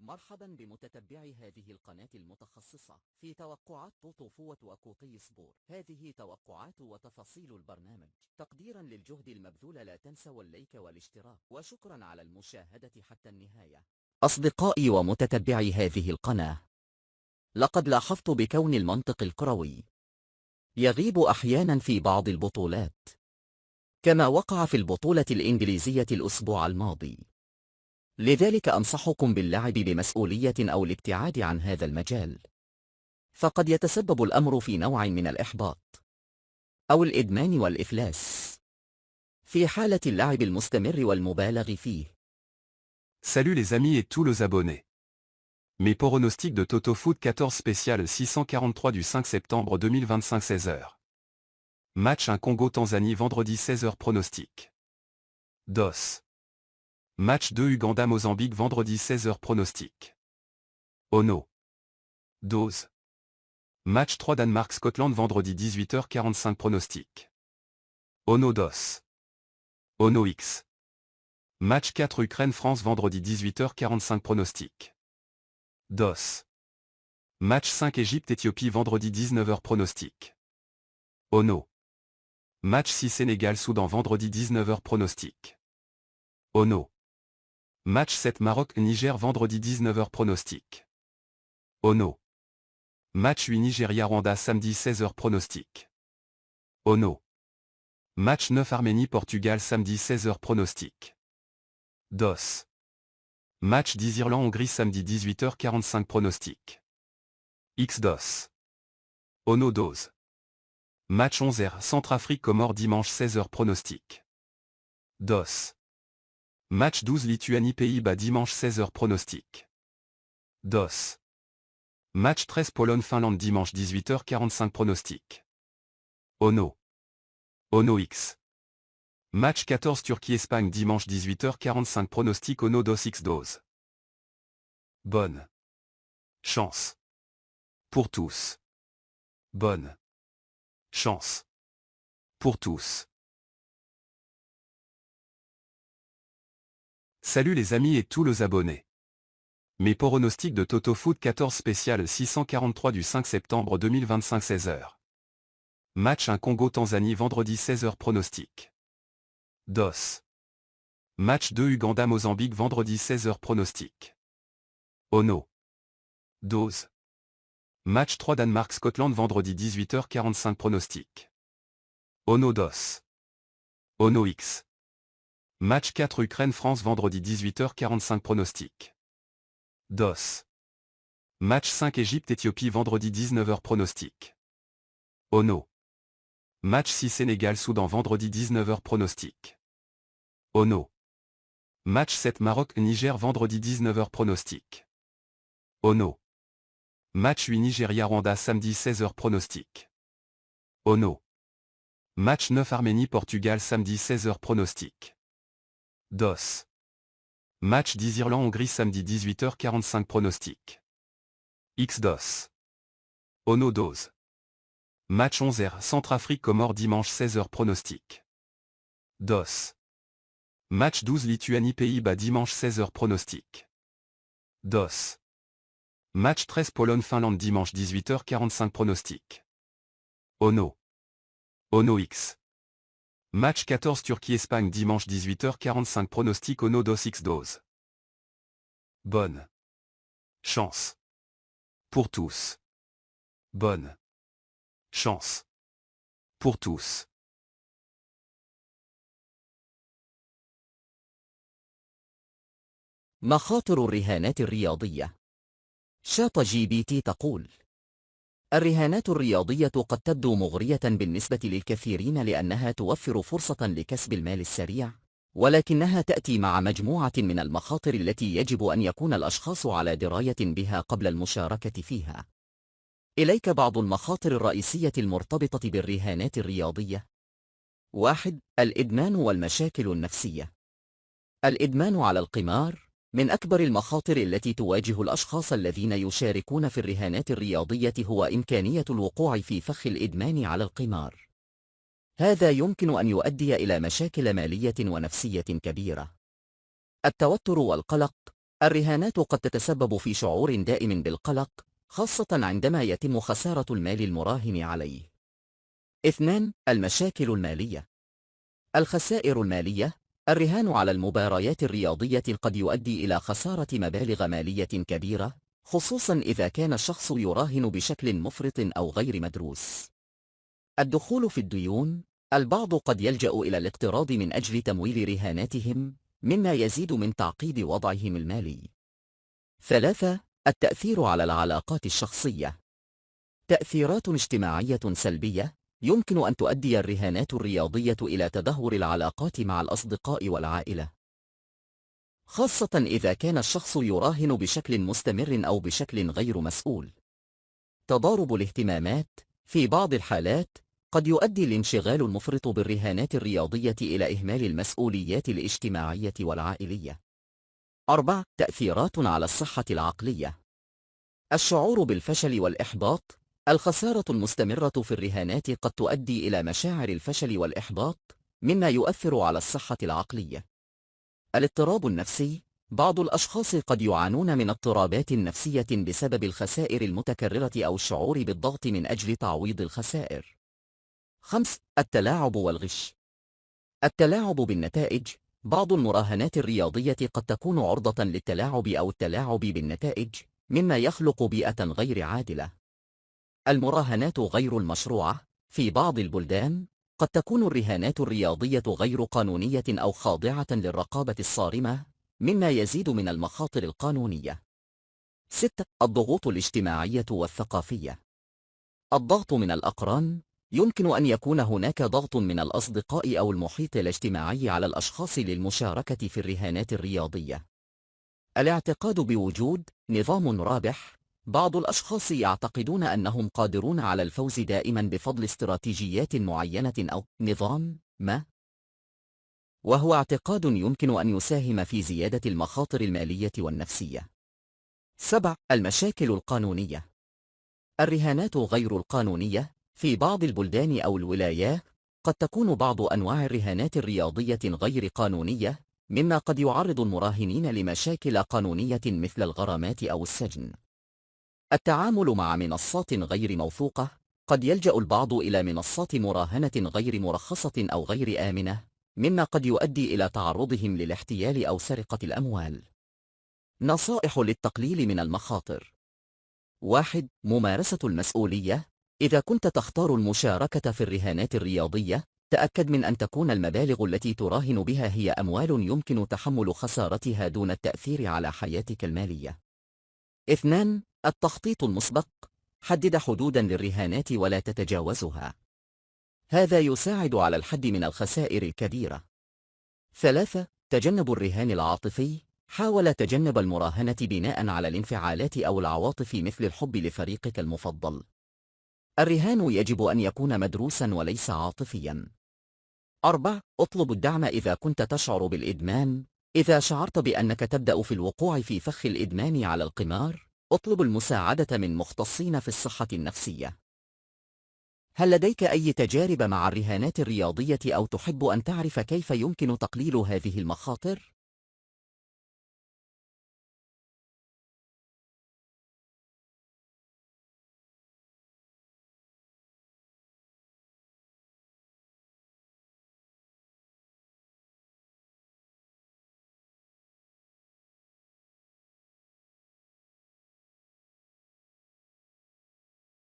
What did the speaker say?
مرحبا بمتتبعي هذه القناة المتخصصة في توقعات توتو فوت وكوطي سبور. هذه توقعات وتفاصيل البرنامج تقديرا للجهد المبذول. لا تنسوا اللايك والاشتراك، وشكرا على المشاهدة حتى النهاية. أصدقائي ومتتبعي هذه القناة، لقد لاحظت بكون المنطق الكروي يغيب أحيانا في بعض البطولات، كما وقع في البطولة الإنجليزية الأسبوع الماضي. لذلك أنصحكم باللعب بمسؤولية أو الابتعاد عن هذا المجال، فقد يتسبب الأمر في نوع من الإحباط أو الإدمان والإفلاس في حالة اللعب المستمر والمبالغ فيه. Salut les amis et tous les abonnés. Mes pronostics de Toto Foot 14 spécial 643 du 5 septembre 2025 16h. Match 1 Congo-Tanzanie vendredi 16h pronostic. DOS. Match 2 Uganda-Mozambique vendredi 16h pronostic. Ono. Dose. Match 3 Danemark-Scotland vendredi 18h45 pronostic. Ono DOS. Ono X. Match 4 Ukraine-France vendredi 18h45 pronostic. DOS. Match 5 Égypte-Éthiopie vendredi 19h pronostic. Ono. Match 6 Sénégal-Soudan vendredi 19h pronostic. Ono. Match 7 Maroc-Niger vendredi 19h pronostic. Ono. Match 8 Nigeria-Rwanda samedi 16h pronostic. Ono. Match 9 Arménie-Portugal samedi 16h pronostic. DOS. Match 10 Irlande-Hongrie samedi 18h45 pronostic. XDOS. Ono Dose. Match 11h Centrafrique-Comores dimanche 16h pronostic. DOS. Match 12 Lituanie-Pays-Bas dimanche 16h pronostic. DOS. Match 13 Pologne-Finlande dimanche 18h45 pronostic. Ono. Ono X. Match 14 Turquie-Espagne dimanche 18h45 pronostic. Ono DOS X Dose. Bonne chance pour tous. Bonne chance pour tous. Salut les amis et tous les abonnés. Mes pronostics de Toto Foot 14 spécial 643 du 5 septembre 2025 16h. Match 1 Congo-Tanzanie vendredi 16h pronostic. DOS. Match 2 Uganda-Mozambique vendredi 16h pronostic. Ono. Dose. Match 3 Danemark-Scotland vendredi 18h45 pronostic. Ono DOS. Ono X. Match 4 Ukraine-France vendredi 18h45 pronostic. DOS. Match 5 Égypte-Éthiopie vendredi 19h pronostic. Ono. Match 6 Sénégal-Soudan vendredi 19h pronostic. Ono. Match 7 Maroc-Niger vendredi 19h pronostic. Ono. Match 8 Nigeria-Rwanda samedi 16h pronostic. Ono. Match 9 Arménie-Portugal samedi 16h pronostic. DOS. Match 10 Irlande-Hongrie samedi 18h45 pronostic. XDOS. Ono Dose. Match 11h Centrafrique-Comores dimanche 16h pronostic. DOS. Match 12 Lituanie-Pays-Bas dimanche 16h pronostic. DOS. Match 13 Pologne-Finlande dimanche 18h45 pronostic. Ono. Ono X. Match 14 Turquie-Espagne dimanche 18h45 pronostic. Ono DOS X Dose. Bonne chance pour tous. Bonne chance pour tous. مخاطر الرهانات الرياضية. شات جي بي تي تقول: الرهانات الرياضية قد تبدو مغرية بالنسبة للكثيرين لأنها توفر فرصة لكسب المال السريع، ولكنها تأتي مع مجموعة من المخاطر التي يجب أن يكون الأشخاص على دراية بها قبل المشاركة فيها. إليك بعض المخاطر الرئيسية المرتبطة بالرهانات الرياضية. 1. الإدمان والمشاكل النفسية. الإدمان على القمار من أكبر المخاطر التي تواجه الأشخاص الذين يشاركون في الرهانات الرياضية، هو إمكانية الوقوع في فخ الإدمان على القمار. هذا يمكن أن يؤدي إلى مشاكل مالية ونفسية كبيرة. التوتر والقلق الرهانات قد تتسبب في شعور دائم بالقلق، خاصة عندما يتم خسارة المال المراهن عليه. 2. المشاكل المالية. الخسائر المالية. الرهان على المباريات الرياضية قد يؤدي إلى خسارة مبالغ مالية كبيرة، خصوصا إذا كان الشخص يراهن بشكل مفرط أو غير مدروس. الدخول في الديون. البعض قد يلجأ إلى الاقتراض من أجل تمويل رهاناتهم، مما يزيد من تعقيد وضعهم المالي. 3. التأثير على العلاقات الشخصية. تأثيرات اجتماعية سلبية. يمكن أن تؤدي الرهانات الرياضية إلى تدهور العلاقات مع الأصدقاء والعائلة، خاصة إذا كان الشخص يراهن بشكل مستمر أو بشكل غير مسؤول. تضارب الاهتمامات. في بعض الحالات قد يؤدي الانشغال المفرط بالرهانات الرياضية إلى إهمال المسؤوليات الاجتماعية والعائلية. 4. تأثيرات على الصحة العقلية. الشعور بالفشل والإحباط. الخسارة المستمرة في الرهانات قد تؤدي إلى مشاعر الفشل والإحباط، مما يؤثر على الصحة العقلية. الاضطراب النفسي. بعض الأشخاص قد يعانون من اضطرابات نفسية بسبب الخسائر المتكررة أو الشعور بالضغط من أجل تعويض الخسائر. 5. التلاعب والغش. التلاعب بالنتائج. بعض المراهنات الرياضية قد تكون عرضة للتلاعب أو التلاعب بالنتائج، مما يخلق بيئة غير عادلة. المراهنات غير المشروعة. في بعض البلدان قد تكون الرهانات الرياضية غير قانونية أو خاضعة للرقابة الصارمة، مما يزيد من المخاطر القانونية. 6. الضغوط الاجتماعية والثقافية. الضغط من الأقران. يمكن أن يكون هناك ضغط من الأصدقاء أو المحيط الاجتماعي على الأشخاص للمشاركة في الرهانات الرياضية. الاعتقاد بوجود نظام رابح. بعض الأشخاص يعتقدون أنهم قادرون على الفوز دائما بفضل استراتيجيات معينة أو نظام ما، وهو اعتقاد يمكن أن يساهم في زيادة المخاطر المالية والنفسية. 7. المشاكل القانونية. الرهانات غير القانونية. في بعض البلدان أو الولايات قد تكون بعض أنواع الرهانات الرياضية غير قانونية، مما قد يعرض المراهنين لمشاكل قانونية مثل الغرامات أو السجن. التعامل مع منصات غير موثوقة. قد يلجأ البعض إلى منصات مراهنة غير مرخصة أو غير آمنة، مما قد يؤدي إلى تعرضهم للاحتيال أو سرقة الأموال. نصائح للتقليل من المخاطر. 1. ممارسة المسؤولية. إذا كنت تختار المشاركة في الرهانات الرياضية، تأكد من أن تكون المبالغ التي تراهن بها هي أموال يمكن تحمل خسارتها دون التأثير على حياتك المالية. 2. التخطيط المسبق. حدد حدودا للرهانات ولا تتجاوزها. هذا يساعد على الحد من الخسائر الكبيرة. 3. تجنب الرهان العاطفي. حاول تجنب المراهنة بناء على الانفعالات أو العواطف مثل الحب لفريقك المفضل. الرهان يجب أن يكون مدروسا وليس عاطفيا. 4. اطلب الدعم إذا كنت تشعر بالإدمان. إذا شعرت بأنك تبدأ في الوقوع في فخ الإدمان على القمار، اطلب المساعدة من مختصين في الصحة النفسية. هل لديك أي تجارب مع الرهانات الرياضية أو تحب أن تعرف كيف يمكن تقليل هذه المخاطر؟